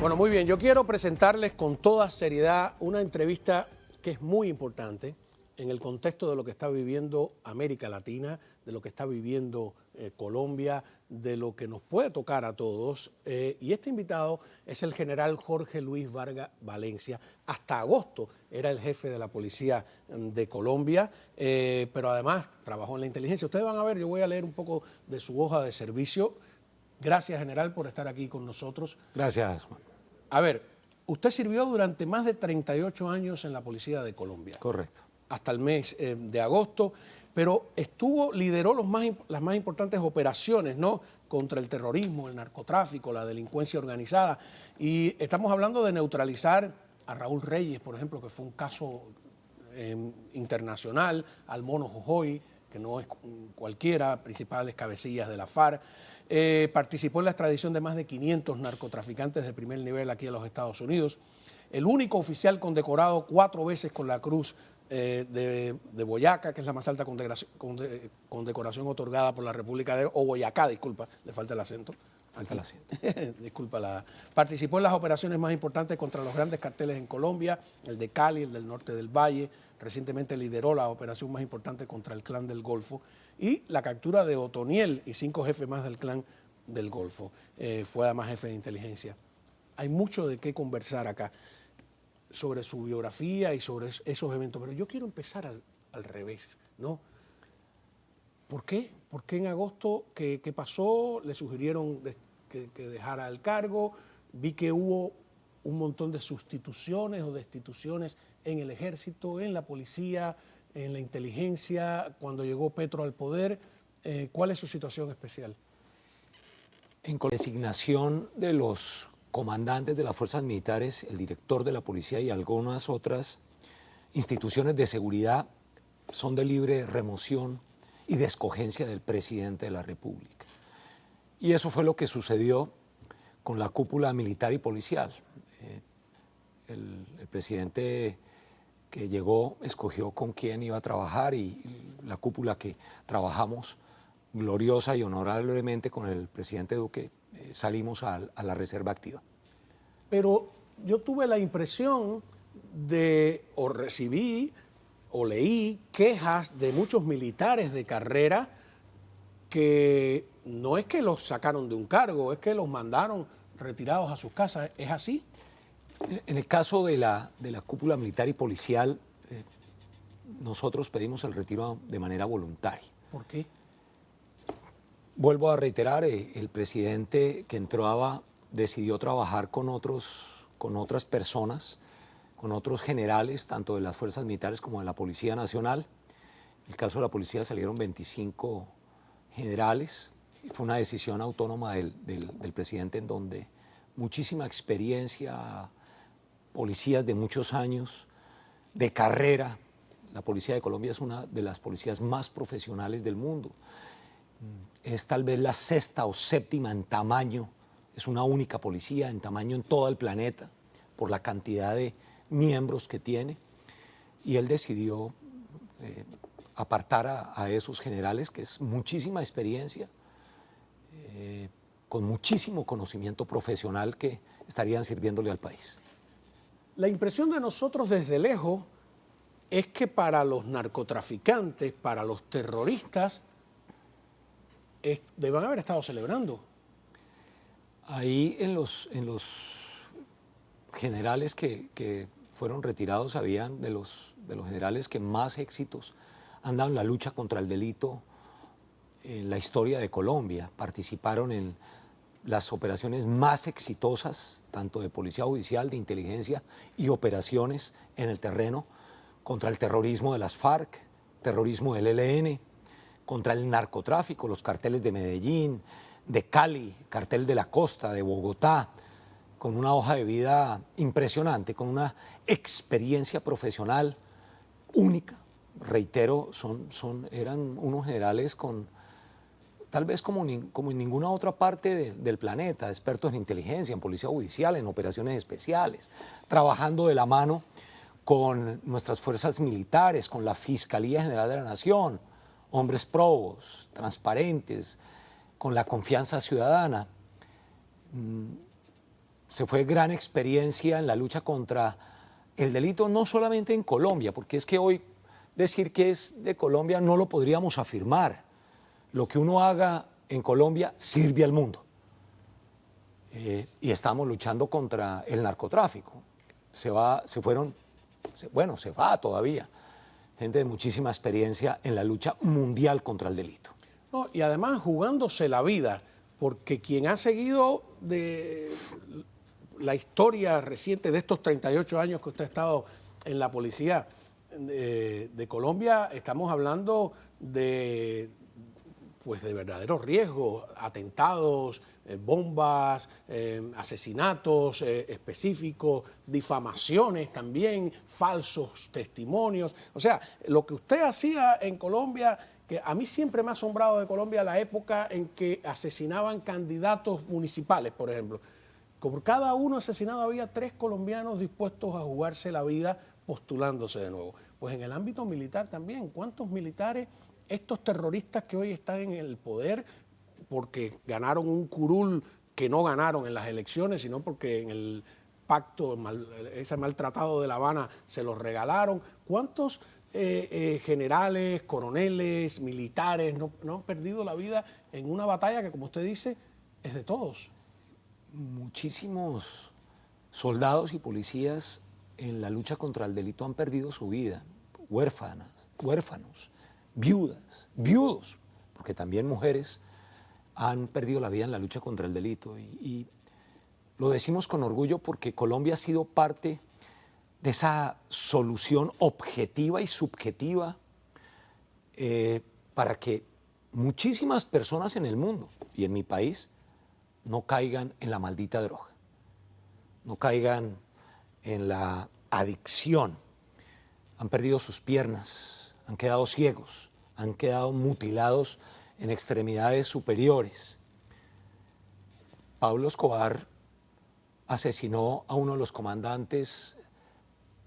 Bueno, muy bien. Yo quiero presentarles con toda seriedad una entrevista que es muy importante en el contexto de lo que está viviendo América Latina, de lo que está viviendo Colombia, de lo que nos puede tocar a todos. Y este invitado es el general Jorge Luis Vargas Valencia. Hasta agosto era el jefe de la policía de Colombia, pero además trabajó en la inteligencia. Ustedes van a ver, yo voy a leer un poco de su hoja de servicio. Gracias, general, por estar aquí con nosotros. Gracias, Juan. A ver, usted sirvió durante más de 38 años en la Policía de Colombia. Correcto. Hasta el mes de agosto, pero lideró las más importantes operaciones, ¿no?, contra el terrorismo, el narcotráfico, la delincuencia organizada. Y estamos hablando de neutralizar a Raúl Reyes, por ejemplo, que fue un caso internacional, al Mono Jojoy, que no es cualquiera, principales cabecillas de la FARC. Participó en la extradición de más de 500 narcotraficantes de primer nivel aquí en los Estados Unidos. El único oficial condecorado 4 veces con la Cruz de Boyacá, que es la más alta condecoración otorgada por la República de... o Boyacá, disculpa, le falta el acento. Falta el acento. Disculpa. Participó en las operaciones más importantes contra los grandes carteles en Colombia, el de Cali, el del norte del Valle. Recientemente lideró la operación más importante contra el Clan del Golfo y la captura de Otoniel y 5 jefes más del Clan del Golfo. Fue además jefe de inteligencia. Hay mucho de qué conversar acá sobre su biografía y sobre esos eventos, pero yo quiero empezar al revés, ¿no? ¿Por qué? ¿Por qué en agosto? ¿Qué pasó? ¿Le sugirieron que dejara el cargo? Vi que hubo un montón de sustituciones o destituciones en el ejército, en la policía, en la inteligencia, cuando llegó Petro al poder. ¿Cuál es su situación especial? En designación de los comandantes de las fuerzas militares, el director de la policía y algunas otras instituciones de seguridad son de libre remoción y de escogencia del presidente de la República. Y eso fue lo que sucedió con la cúpula militar y policial. El presidente que llegó escogió con quién iba a trabajar y la cúpula que trabajamos gloriosa y honorablemente con el presidente Duque, salimos a la reserva activa. Pero yo tuve la impresión o recibí o leí quejas de muchos militares de carrera que no es que los sacaron de un cargo, es que los mandaron retirados a sus casas. ¿Es así? En el caso de la cúpula militar y policial, nosotros pedimos el retiro de manera voluntaria. ¿Por qué? Vuelvo a reiterar, el presidente que entraba decidió trabajar con otras personas, con otros generales, tanto de las fuerzas militares como de la Policía Nacional. En el caso de la policía salieron 25 generales. Fue una decisión autónoma del presidente en donde muchísima experiencia, policías de muchos años, de carrera. La Policía de Colombia es una de las policías más profesionales del mundo. Es tal vez la 6ª o 7ª en tamaño. Es una única policía en tamaño en todo el planeta por la cantidad de miembros que tiene. Y él decidió apartar a esos generales, que es muchísima experiencia, con muchísimo conocimiento profesional que estarían sirviéndole al país. La impresión de nosotros desde lejos es que para los narcotraficantes, para los terroristas, deben haber estado celebrando. Ahí en los generales que fueron retirados, habían de los generales que más éxitos han dado en la lucha contra el delito en la historia de Colombia. Participaron en las operaciones más exitosas, tanto de policía judicial, de inteligencia y operaciones en el terreno contra el terrorismo de las FARC, terrorismo del ELN, contra el narcotráfico, los carteles de Medellín, de Cali, cartel de la costa, de Bogotá, con una hoja de vida impresionante, con una experiencia profesional única. Reitero, eran unos generales con, tal vez como en ninguna otra parte del planeta, expertos en inteligencia, en policía judicial, en operaciones especiales, trabajando de la mano con nuestras fuerzas militares, con la Fiscalía General de la Nación, hombres probos, transparentes, con la confianza ciudadana. se fue gran experiencia en la lucha contra el delito, no solamente en Colombia, porque es que hoy decir que es de Colombia no lo podríamos afirmar. Lo que uno haga en Colombia sirve al mundo. Y estamos luchando contra el narcotráfico. Se va todavía gente de muchísima experiencia en la lucha mundial contra el delito. No, y además jugándose la vida, porque quien ha seguido de la historia reciente de estos 38 años que usted ha estado en la policía de Colombia, estamos hablando de verdaderos riesgos, atentados, bombas, asesinatos específicos, difamaciones también, falsos testimonios. O sea, lo que usted hacía en Colombia, que a mí siempre me ha asombrado de Colombia la época en que asesinaban candidatos municipales, por ejemplo. Por cada uno asesinado había 3 colombianos dispuestos a jugarse la vida postulándose de nuevo. Pues en el ámbito militar también, ¿cuántos militares, estos terroristas que hoy están en el poder, porque ganaron un curul que no ganaron en las elecciones, sino porque en el pacto, ese maltratado de La Habana, se los regalaron? ¿Cuántos generales, coroneles, militares no han perdido la vida en una batalla que, como usted dice, es de todos? Muchísimos soldados y policías en la lucha contra el delito han perdido su vida, huérfanos, viudos, porque también mujeres han perdido la vida en la lucha contra el delito. Y lo decimos con orgullo porque Colombia ha sido parte de esa solución objetiva y subjetiva para que muchísimas personas en el mundo y en mi país no caigan en la maldita droga, no caigan en la adicción. Han perdido sus piernas, han quedado ciegos, han quedado mutilados en extremidades superiores. Pablo Escobar asesinó a uno de los comandantes,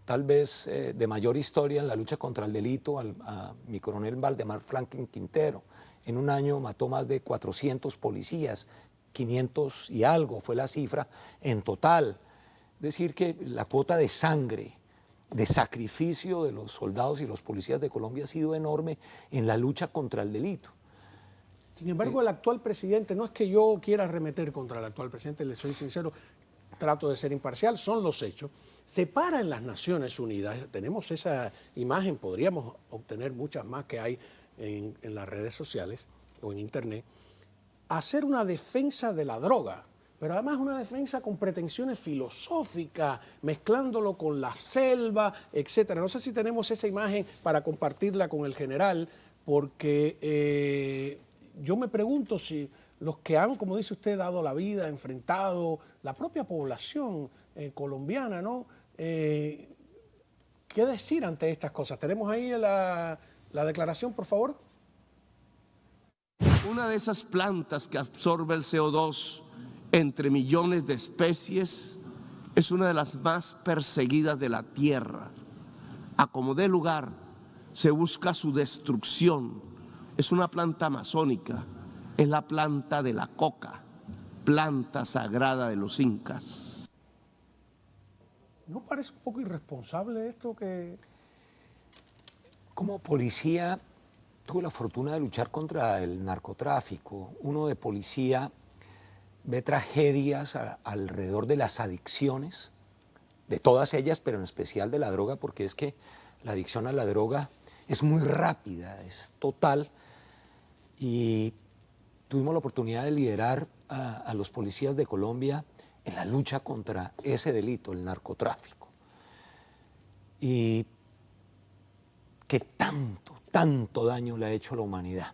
tal vez de mayor historia en la lucha contra el delito, a mi coronel Valdemar Franklin Quintero. En un año mató más de 400 policías, 500 y algo fue la cifra en total. Es decir, que la cuota de sangre, de sacrificio de los soldados y los policías de Colombia ha sido enorme en la lucha contra el delito. Sin embargo, el actual presidente, no es que yo quiera arremeter contra el actual presidente, le soy sincero, trato de ser imparcial, son los hechos. Se para en las Naciones Unidas, tenemos esa imagen, podríamos obtener muchas más que hay en las redes sociales o en internet, hacer una defensa de la droga, pero además una defensa con pretensiones filosóficas, mezclándolo con la selva, etcétera. No sé si tenemos esa imagen para compartirla con el general, porque yo me pregunto si los que han, como dice usted, dado la vida, enfrentado, la propia población colombiana, ¿no? ¿Qué decir ante estas cosas? ¿Tenemos ahí la declaración, por favor? Una de esas plantas que absorbe el CO2 entre millones de especies es una de las más perseguidas de la tierra. A como dé lugar, se busca su destrucción. Es una planta amazónica, es la planta de la coca, planta sagrada de los incas. ¿No parece un poco irresponsable esto que...? Como policía tuve la fortuna de luchar contra el narcotráfico. Uno de policía ve tragedias alrededor de las adicciones, de todas ellas, pero en especial de la droga, porque es que la adicción a la droga es muy rápida, es total. Y tuvimos la oportunidad de liderar a los policías de Colombia en la lucha contra ese delito, el narcotráfico. Y que tanto daño le ha hecho a la humanidad.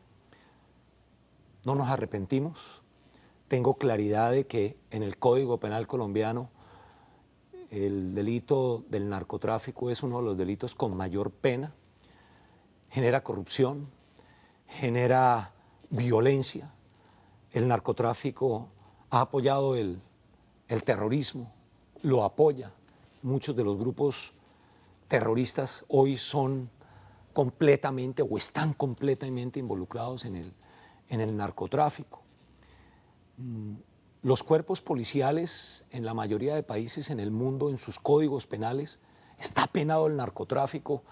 No nos arrepentimos. Tengo claridad de que en el Código Penal colombiano el delito del narcotráfico es uno de los delitos con mayor pena. Genera corrupción, genera violencia. El narcotráfico ha apoyado el terrorismo, lo apoya. Muchos de los grupos terroristas hoy son completamente o están completamente involucrados en el narcotráfico. Los cuerpos policiales en la mayoría de países en el mundo, en sus códigos penales, está penado el narcotráfico,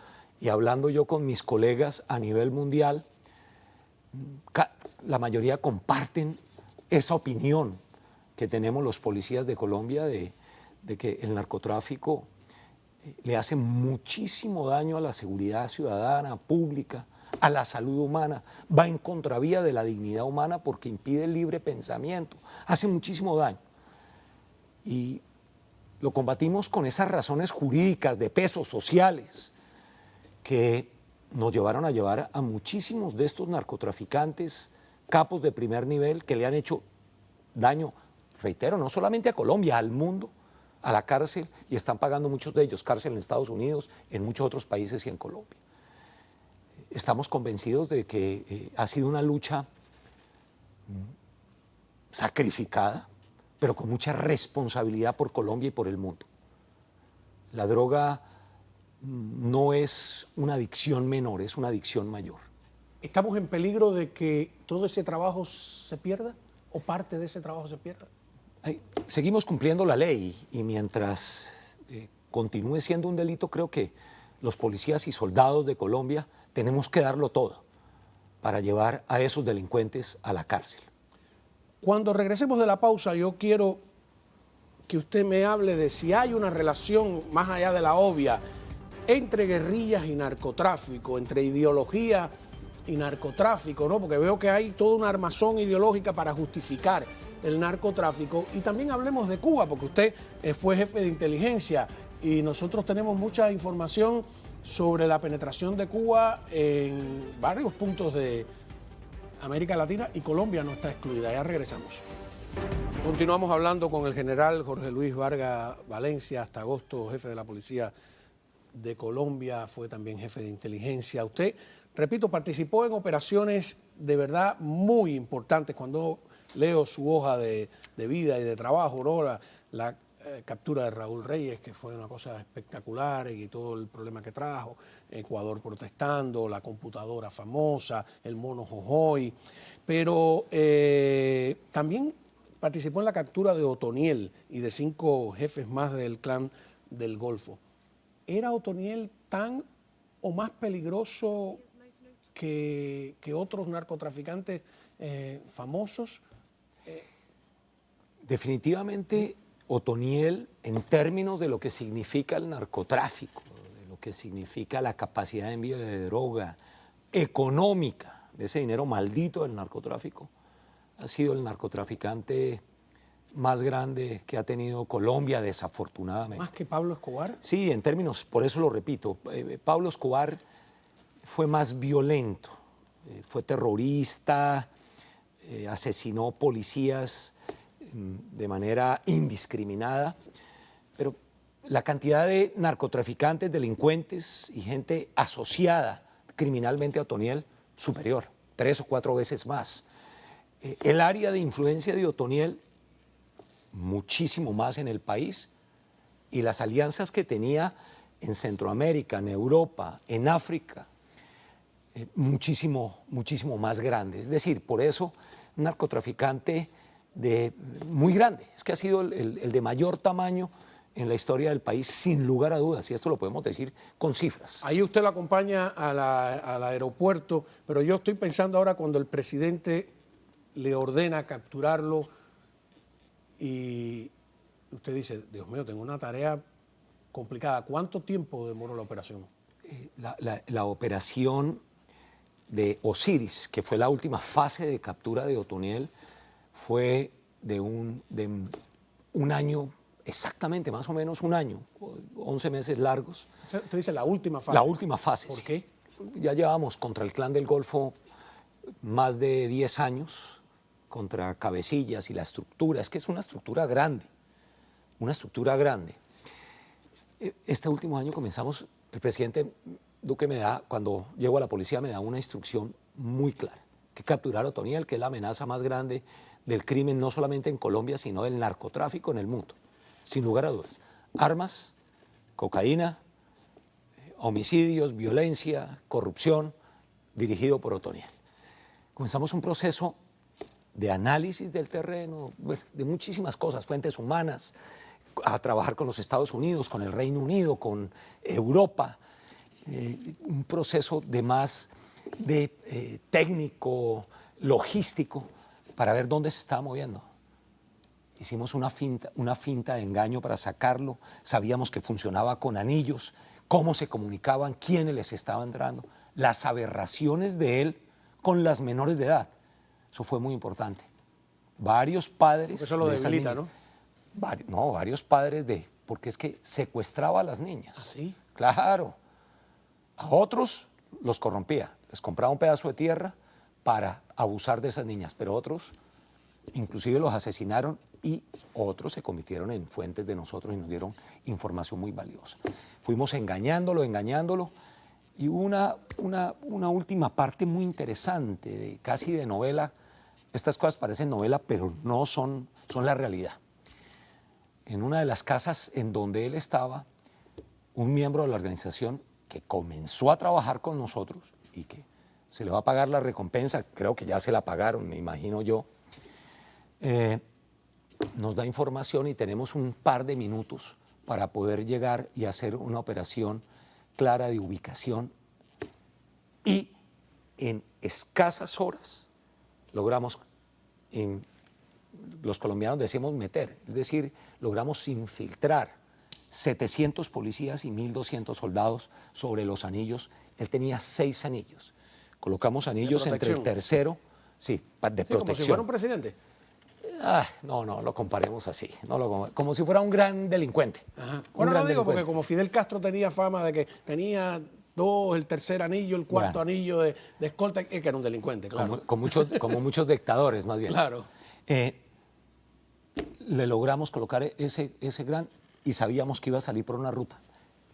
y hablando yo con mis colegas a nivel mundial, la mayoría comparten esa opinión que tenemos los policías de Colombia de que el narcotráfico le hace muchísimo daño a la seguridad ciudadana, pública, a la salud humana, va en contravía de la dignidad humana porque impide el libre pensamiento, hace muchísimo daño. Y lo combatimos con esas razones jurídicas, de peso, sociales, que nos llevaron a llevar a muchísimos de estos narcotraficantes, capos de primer nivel, que le han hecho daño, reitero, no solamente a Colombia, al mundo, a la cárcel, y están pagando muchos de ellos cárcel en Estados Unidos, en muchos otros países y en Colombia. Estamos convencidos de que ha sido una lucha sacrificada, pero con mucha responsabilidad por Colombia y por el mundo. La droga no es una adicción menor, es una adicción mayor. ¿Estamos en peligro de que todo ese trabajo se pierda o parte de ese trabajo se pierda? Seguimos cumpliendo la ley y mientras continúe siendo un delito, creo que los policías y soldados de Colombia tenemos que darlo todo para llevar a esos delincuentes a la cárcel. Cuando regresemos de la pausa, yo quiero que usted me hable de si hay una relación más allá de la obvia entre guerrillas y narcotráfico, entre ideología y narcotráfico, ¿no? Porque veo que hay toda una armazón ideológica para justificar el narcotráfico. Y también hablemos de Cuba, porque usted fue jefe de inteligencia y nosotros tenemos mucha información sobre la penetración de Cuba en varios puntos de América Latina, y Colombia no está excluida. Ya regresamos. Continuamos hablando con el general Jorge Luis Vargas Valencia, hasta agosto jefe de la Policía de Colombia, fue también jefe de inteligencia. Usted, repito, participó en operaciones de verdad muy importantes. Cuando leo su hoja de vida y de trabajo, ¿no? La captura de Raúl Reyes, que fue una cosa espectacular, y todo el problema que trajo, Ecuador protestando, la computadora famosa, el mono Jojoy, pero también participó en la captura de Otoniel y de 5 jefes más del clan del Golfo. ¿Era Otoniel tan o más peligroso que otros narcotraficantes famosos? Definitivamente Otoniel, en términos de lo que significa el narcotráfico, de lo que significa la capacidad de envío de droga económica, de ese dinero maldito del narcotráfico, ha sido el narcotraficante más grande que ha tenido Colombia, desafortunadamente. ¿Más que Pablo Escobar? Sí, en términos, por eso lo repito, Pablo Escobar fue más violento, fue terrorista, asesinó policías de manera indiscriminada, pero la cantidad de narcotraficantes, delincuentes y gente asociada criminalmente a Otoniel, superior, 3 o 4 veces más. El área de influencia de Otoniel, muchísimo más en el país, y las alianzas que tenía en Centroamérica, en Europa, en África, muchísimo más grandes. Es decir, por eso un narcotraficante muy grande, es que ha sido el de mayor tamaño en la historia del país, sin lugar a dudas, y esto lo podemos decir con cifras. Ahí usted lo acompaña al aeropuerto, pero yo estoy pensando ahora cuando el presidente le ordena capturarlo y usted dice, Dios mío, tengo una tarea complicada. ¿Cuánto tiempo demoró la operación? La operación de Osiris, que fue la última fase de captura de Otoniel, fue de un año, exactamente, más o menos un año, 11 meses largos. Usted dice la última fase. La última fase. ¿Por sí. qué? Ya llevábamos contra el Clan del Golfo más de 10 años, contra Cabecillas y la estructura. Es que es una estructura grande, una estructura grande. Este último año comenzamos, el presidente Duque cuando llego a la policía, me da una instrucción muy clara, que capturar a Otoniel, que es la amenaza más grande del crimen, no solamente en Colombia, sino del narcotráfico en el mundo, sin lugar a dudas. Armas, cocaína, homicidios, violencia, corrupción, dirigido por Otoniel. Comenzamos un proceso de análisis del terreno, de muchísimas cosas, fuentes humanas, a trabajar con los Estados Unidos, con el Reino Unido, con Europa, un proceso de más de técnico, logístico, para ver dónde se estaba moviendo. Hicimos una finta de engaño para sacarlo, sabíamos que funcionaba con anillos, cómo se comunicaban, quiénes les estaban entrando, las aberraciones de él con las menores de edad. Eso fue muy importante. Varios padres... Porque eso lo debilita, ¿no? No, varios padres porque es que secuestraba a las niñas. ¿Ah, sí? Claro. A otros los corrompía, les compraba un pedazo de tierra para abusar de esas niñas, pero otros inclusive los asesinaron y otros se convirtieron en fuentes de nosotros y nos dieron información muy valiosa. Fuimos engañándolo y hubo una última parte muy interesante, casi de novela. Estas cosas parecen novela, pero no son la realidad. En una de las casas en donde él estaba, un miembro de la organización que comenzó a trabajar con nosotros y que se le va a pagar la recompensa, creo que ya se la pagaron, me imagino yo, nos da información y tenemos un par de minutos para poder llegar y hacer una operación clara de ubicación y en escasas horas logramos, los colombianos decimos meter, es decir, logramos infiltrar 700 policías y 1.200 soldados sobre los anillos. Él tenía 6 anillos. Colocamos anillos entre el tercero, sí, de protección. Como si fuera un presidente. No lo comparemos así, como si fuera un gran delincuente. Ajá. Bueno, lo digo porque como Fidel Castro tenía fama de que tenía 2, el tercer anillo, el cuarto anillo de escolta, que era un delincuente, claro. Como muchos dictadores, más bien. Claro. Le logramos colocar ese gran y sabíamos que iba a salir por una ruta.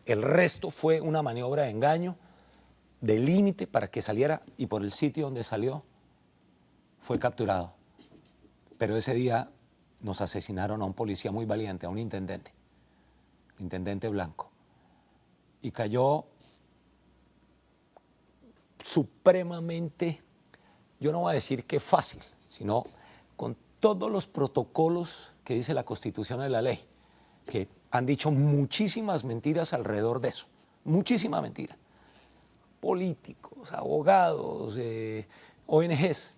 El resto fue una maniobra de engaño, de límite para que saliera y por el sitio donde salió fue capturado. Pero ese día nos asesinaron a un policía muy valiente, a un intendente blanco. Y cayó supremamente, yo no voy a decir que fácil, sino con todos los protocolos que dice la Constitución y la ley, que han dicho muchísimas mentiras alrededor de eso, muchísima mentira. Políticos, abogados, ONGs.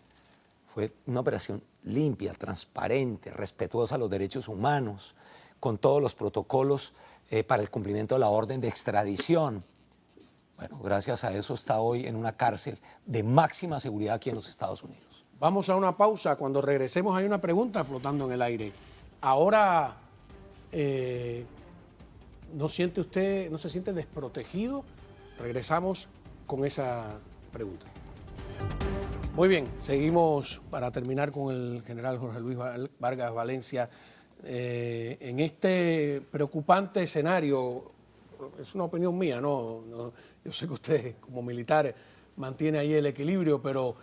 Fue una operación limpia, transparente, respetuosa a los derechos humanos, con todos los protocolos para el cumplimiento de la orden de extradición. Bueno, gracias a eso está hoy en una cárcel de máxima seguridad aquí en los Estados Unidos. Vamos a una pausa. Cuando regresemos hay una pregunta flotando en el aire. Ahora, ¿no siente usted, no se siente desprotegido? Regresamos con esa pregunta. Muy bien, seguimos para terminar con el general Jorge Luis Vargas Valencia. En este preocupante escenario, es una opinión mía, no, yo sé que usted como militar mantiene ahí el equilibrio, pero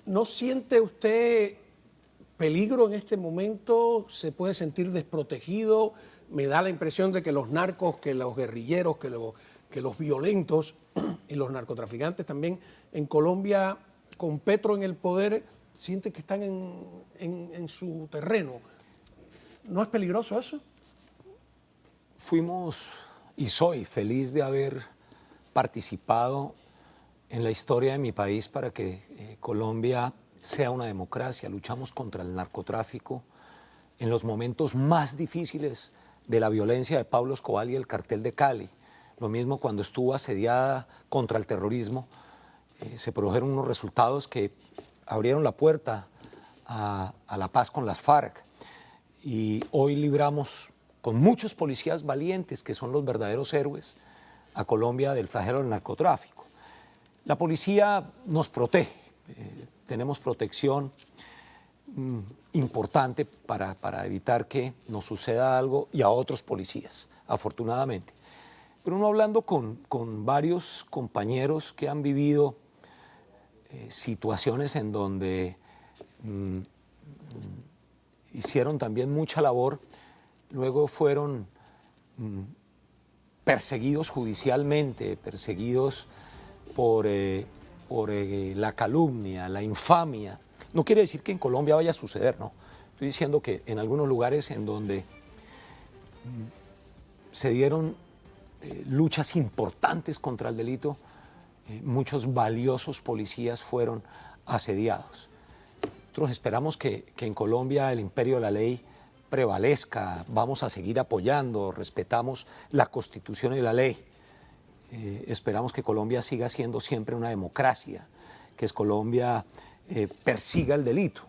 ¿no siente usted peligro en este momento? ¿Se puede sentir desprotegido? Me da la impresión de que los narcos, que los guerrilleros, que los violentos y los narcotraficantes también en Colombia, con Petro en el poder, sienten que están en su terreno. ¿No es peligroso eso? Fuimos y soy feliz de haber participado en la historia de mi país para que Colombia sea una democracia. Luchamos contra el narcotráfico en los momentos más difíciles de la violencia de Pablo Escobar y el cartel de Cali. Lo mismo cuando estuvo asediada contra el terrorismo. Se produjeron unos resultados que abrieron la puerta a la paz con las FARC. Y hoy libramos con muchos policías valientes, que son los verdaderos héroes, a Colombia del flagelo del narcotráfico. La policía nos protege, tenemos protección importante para evitar que nos suceda algo y a otros policías, afortunadamente. Pero uno hablando con varios compañeros que han vivido situaciones en donde hicieron también mucha labor, luego fueron perseguidos judicialmente, perseguidos por la calumnia, la infamia, No quiere decir que en Colombia vaya a suceder, no. Estoy diciendo que en algunos lugares en donde se dieron luchas importantes contra el delito, muchos valiosos policías fueron asediados. Nosotros esperamos que en Colombia el imperio de la ley prevalezca, vamos a seguir apoyando, respetamos la Constitución y la ley. Esperamos que Colombia siga siendo siempre una democracia, que Colombia persiga el delito.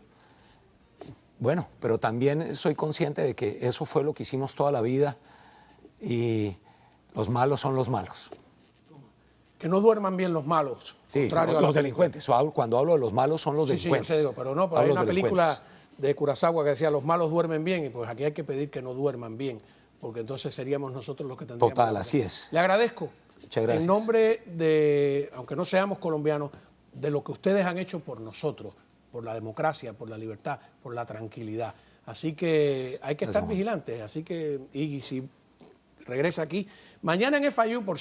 Bueno, pero también soy consciente de que eso fue lo que hicimos toda la vida y los malos son los malos. Que no duerman bien los malos. Sí, contrario a los delincuentes. Cuando hablo de los malos son los delincuentes. Sí, yo sé, digo, pero no, pero hay una película de Kurosawa que decía los malos duermen bien y pues aquí hay que pedir que no duerman bien, porque entonces seríamos nosotros los que tendríamos. Total, así es. Le agradezco. Muchas gracias. En nombre de, aunque no seamos colombianos, de lo que ustedes han hecho por nosotros, por la democracia, por la libertad, por la tranquilidad. Así que hay que estar vigilantes. Así que, y si regresa aquí, mañana en FIU, por